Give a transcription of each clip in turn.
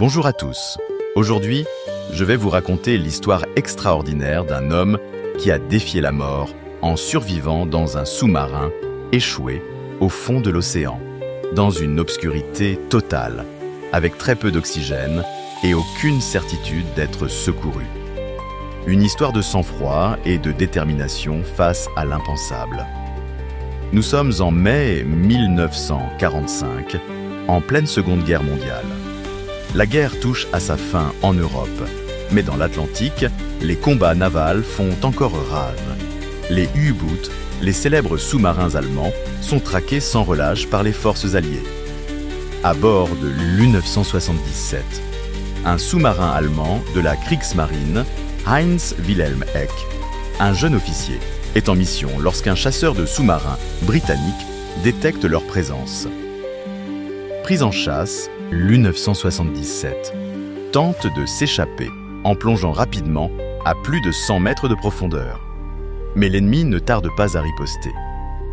Bonjour à tous. Aujourd'hui, je vais vous raconter l'histoire extraordinaire d'un homme qui a défié la mort en survivant dans un sous-marin échoué au fond de l'océan, dans une obscurité totale, avec très peu d'oxygène et aucune certitude d'être secouru. Une histoire de sang-froid et de détermination face à l'impensable. Nous sommes en mai 1945, en pleine Seconde Guerre mondiale. La guerre touche à sa fin en Europe, mais dans l'Atlantique, les combats navals font encore rage. Les U-Boot, les célèbres sous-marins allemands, sont traqués sans relâche par les forces alliées. À bord de l'U-977, un sous-marin allemand de la Kriegsmarine, Heinz Wilhelm Eck, un jeune officier, est en mission lorsqu'un chasseur de sous-marins britannique détecte leur présence. Pris en chasse, l'U-977 tente de s'échapper en plongeant rapidement à plus de 100 mètres de profondeur. Mais l'ennemi ne tarde pas à riposter.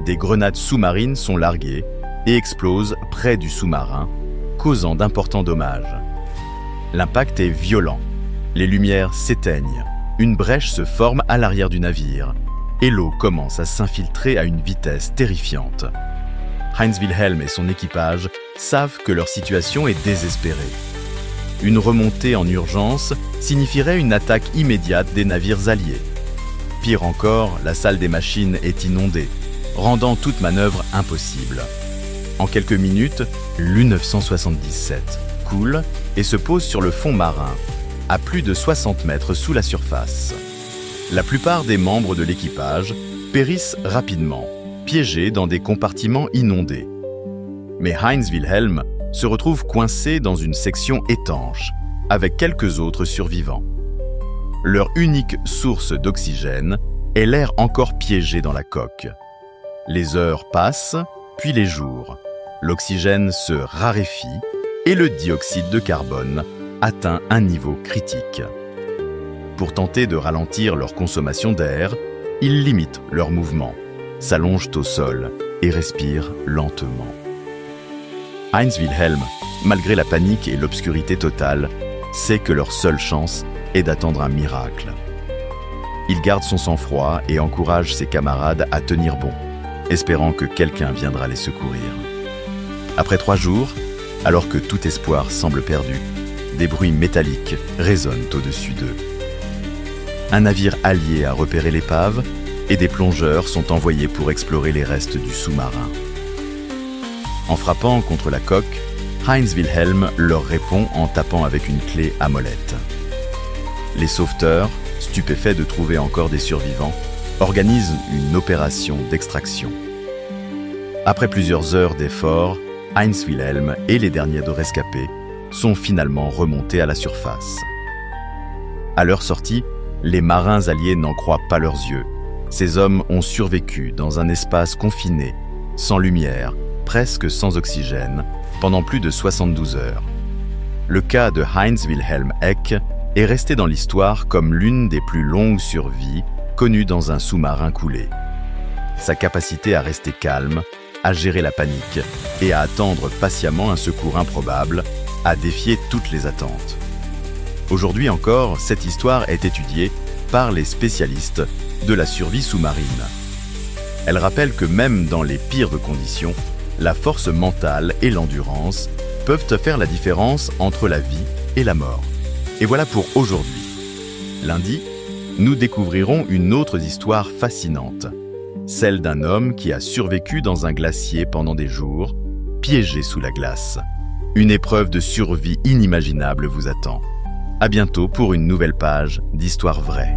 Des grenades sous-marines sont larguées et explosent près du sous-marin, causant d'importants dommages. L'impact est violent. Les lumières s'éteignent. Une brèche se forme à l'arrière du navire et l'eau commence à s'infiltrer à une vitesse terrifiante. Heinz Wilhelm et son équipage savent que leur situation est désespérée. Une remontée en urgence signifierait une attaque immédiate des navires alliés. Pire encore, la salle des machines est inondée, rendant toute manœuvre impossible. En quelques minutes, l'U-977 coule et se pose sur le fond marin, à plus de 60 mètres sous la surface. La plupart des membres de l'équipage périssent rapidement, piégés dans des compartiments inondés. Mais Heinz Wilhelm se retrouve coincé dans une section étanche, avec quelques autres survivants. Leur unique source d'oxygène est l'air encore piégé dans la coque. Les heures passent, puis les jours. L'oxygène se raréfie et le dioxyde de carbone atteint un niveau critique. Pour tenter de ralentir leur consommation d'air, ils limitent leur mouvement, s'allongent au sol et respirent lentement. Heinz Wilhelm, malgré la panique et l'obscurité totale, sait que leur seule chance est d'attendre un miracle. Il garde son sang-froid et encourage ses camarades à tenir bon, espérant que quelqu'un viendra les secourir. Après 3 jours, alors que tout espoir semble perdu, des bruits métalliques résonnent au-dessus d'eux. Un navire allié a repéré l'épave et des plongeurs sont envoyés pour explorer les restes du sous-marin. En frappant contre la coque, Heinz Wilhelm leur répond en tapant avec une clé à molette. Les sauveteurs, stupéfaits de trouver encore des survivants, organisent une opération d'extraction. Après plusieurs heures d'efforts, Heinz Wilhelm et les derniers de rescapés sont finalement remontés à la surface. À leur sortie, les marins alliés n'en croient pas leurs yeux. Ces hommes ont survécu dans un espace confiné, sans lumière, presque sans oxygène, pendant plus de 72 heures. Le cas de Heinz Wilhelm Eck est resté dans l'histoire comme l'une des plus longues survies connues dans un sous-marin coulé. Sa capacité à rester calme, à gérer la panique et à attendre patiemment un secours improbable a défié toutes les attentes. Aujourd'hui encore, cette histoire est étudiée par les spécialistes de la survie sous-marine. Elle rappelle que même dans les pires de conditions, la force mentale et l'endurance peuvent faire la différence entre la vie et la mort. Et voilà pour aujourd'hui. Lundi, nous découvrirons une autre histoire fascinante, celle d'un homme qui a survécu dans un glacier pendant des jours, piégé sous la glace. Une épreuve de survie inimaginable vous attend. À bientôt pour une nouvelle page d'Histoire vraie.